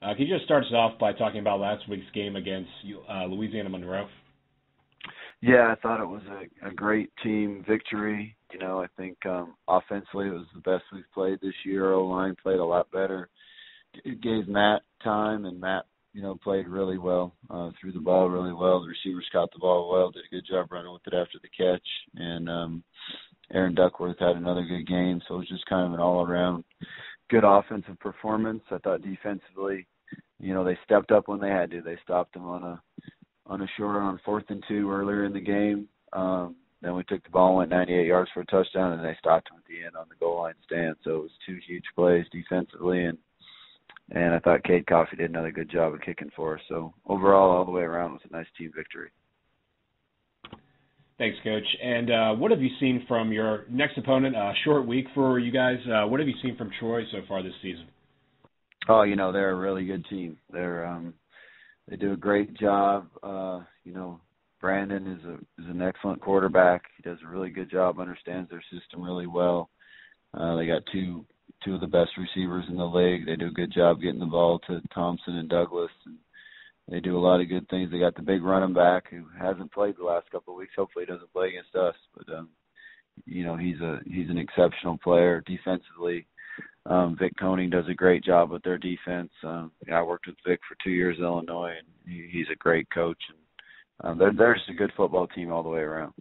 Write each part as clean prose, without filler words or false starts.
Can you just start us off by talking about last week's game against Louisiana Monroe? Yeah, I thought it was a great team victory. I think offensively it was the best we've played this year. O-line played a lot better. It gave Matt time, and Matt, played really well, threw the ball really well. The receivers caught the ball well, did a good job running with it after the catch. And Aaron Duckworth had another good game, so it was just kind of an all-around good offensive performance. I thought defensively, they stepped up when they had to. They stopped them on a short on 4th and 2 earlier in the game. Then we took the ball and went 98 yards for a touchdown, and they stopped them at the end on the goal line stand. So it was 2 huge plays defensively, and I thought Cade Coffey did another good job of kicking for us. So overall, all the way around, it was a nice team victory. Thanks, Coach. And what have you seen from your next opponent? Short week for you guys. What have you seen from Troy so far this season? Oh, they're a really good team. They do a great job. Brandon is an excellent quarterback. He does a really good job, understands their system really well. They got two of the best receivers in the league. They do a good job getting the ball to Thompson and Douglas. And they do a lot of good things. They got the big running back who hasn't played the last couple of weeks. Hopefully he doesn't play against us. But, he's an exceptional player defensively. Vic Koenig does a great job with their defense. I worked with Vic for 2 years in Illinois, and he's a great coach. And they're just a good football team all the way around.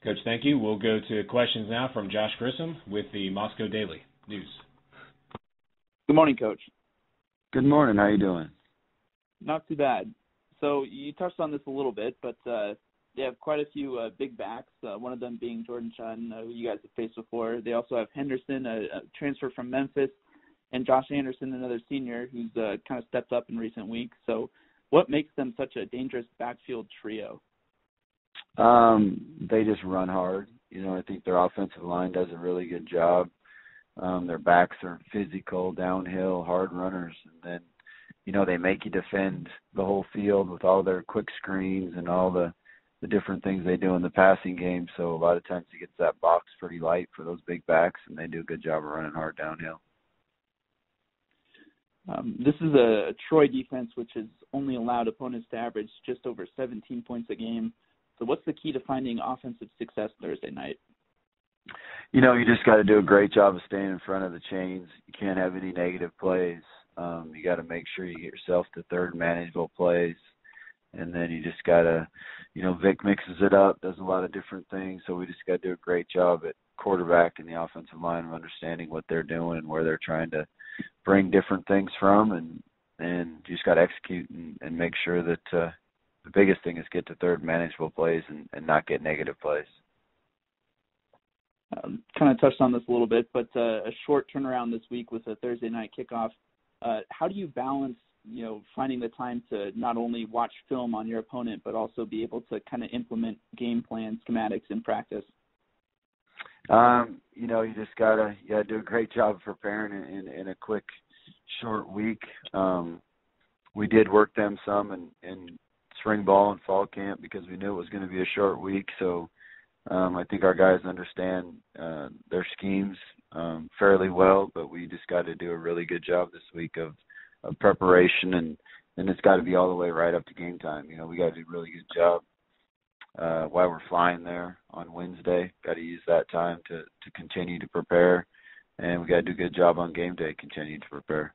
Coach, thank you. We'll go to questions now from Josh Grissom with the Moscow Daily News. Good morning, Coach. Good morning. How you doing? Not too bad. So you touched on this a little bit, but they have quite a few big backs, one of them being Jordan Chun, who you guys have faced before. They also have Henderson, a transfer from Memphis, and Josh Anderson, another senior who's kind of stepped up in recent weeks. So what makes them such a dangerous backfield trio? They just run hard. I think their offensive line does a really good job. Their backs are physical, downhill, hard runners. And then, they make you defend the whole field with all their quick screens and all the different things they do in the passing game. So a lot of times he gets that box pretty light for those big backs, and they do a good job of running hard downhill. This is a Troy defense which has only allowed opponents to average just over 17 points a game. So what's the key to finding offensive success Thursday night? You just got to do a great job of staying in front of the chains. You can't have any negative plays. You got to make sure you get yourself to third manageable plays. And then you just got to, Vic mixes it up, does a lot of different things. So we just got to do a great job at quarterback and the offensive line of understanding what they're doing and where they're trying to bring different things from. And you just got to execute and make sure that the biggest thing is get to third manageable plays and not get negative plays. Kind of touched on this a little bit, but a short turnaround this week with a Thursday night kickoff. How do you balance, finding the time to not only watch film on your opponent, but also be able to kind of implement game plan schematics in practice? You just gotta do a great job of preparing in a quick, short week. We did work them some in spring ball and fall camp because we knew it was going to be a short week. So I think our guys understand their schemes fairly well, but we just got to do a really good job this week of preparation, and it's got to be all the way right up to game time. We got to do a really good job while we're flying there on Wednesday. Got to use that time to continue to prepare, and we got to do a good job on game day, continue to prepare.